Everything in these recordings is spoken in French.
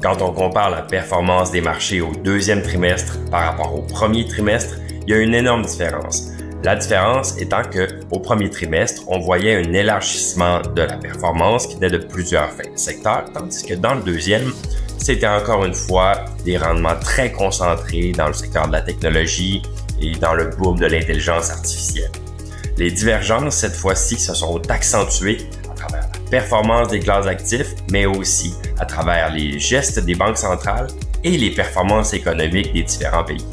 Quand on compare la performance des marchés au deuxième trimestre par rapport au premier trimestre, il y a une énorme différence. La différence étant qu'au premier trimestre, on voyait un élargissement de la performance qui venait de plusieurs secteurs, tandis que dans le deuxième, c'était encore une fois des rendements très concentrés dans le secteur de la technologie et dans le boom de l'intelligence artificielle. Les divergences, cette fois-ci, se sont accentuées à travers la performance des classes d'actifs, mais aussi à travers les gestes des banques centrales et les performances économiques des différents pays.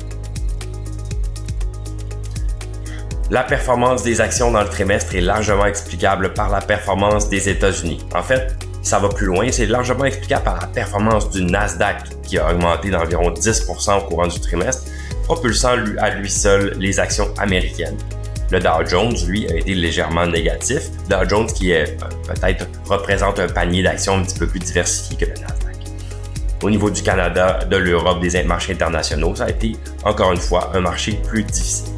La performance des actions dans le trimestre est largement explicable par la performance des États-Unis. En fait, ça va plus loin, c'est largement explicable par la performance du Nasdaq qui a augmenté d'environ 10% au courant du trimestre, propulsant à lui seul les actions américaines. Le Dow Jones, lui, a été légèrement négatif. Dow Jones qui peut-être représente un panier d'actions un petit peu plus diversifié que le Nasdaq. Au niveau du Canada, de l'Europe, des marchés internationaux, ça a été encore une fois un marché plus difficile.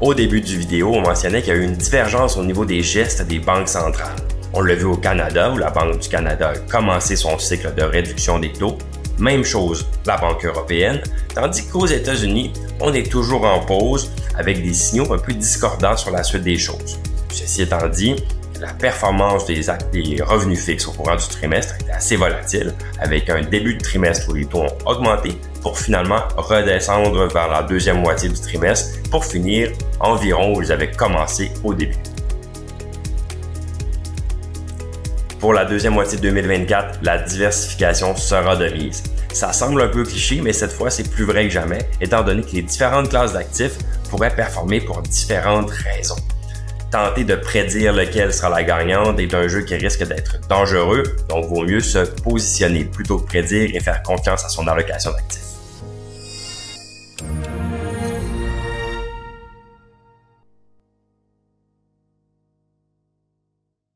Au début du vidéo, on mentionnait qu'il y a eu une divergence au niveau des gestes des banques centrales. On l'a vu au Canada, où la Banque du Canada a commencé son cycle de réduction des taux. Même chose, la Banque européenne, tandis qu'aux États-Unis, on est toujours en pause avec des signaux un peu discordants sur la suite des choses. Ceci étant dit, la performance des revenus fixes au courant du trimestre était assez volatile, avec un début de trimestre où les taux ont augmenté pour finalement redescendre vers la deuxième moitié du trimestre pour finir environ où ils avaient commencé au début. Pour la deuxième moitié de 2024, la diversification sera de mise. Ça semble un peu cliché, mais cette fois, c'est plus vrai que jamais, étant donné que les différentes classes d'actifs pourraient performer pour différentes raisons. Tenter de prédire lequel sera la gagnante est un jeu qui risque d'être dangereux, donc vaut mieux se positionner plutôt que prédire et faire confiance à son allocation d'actifs.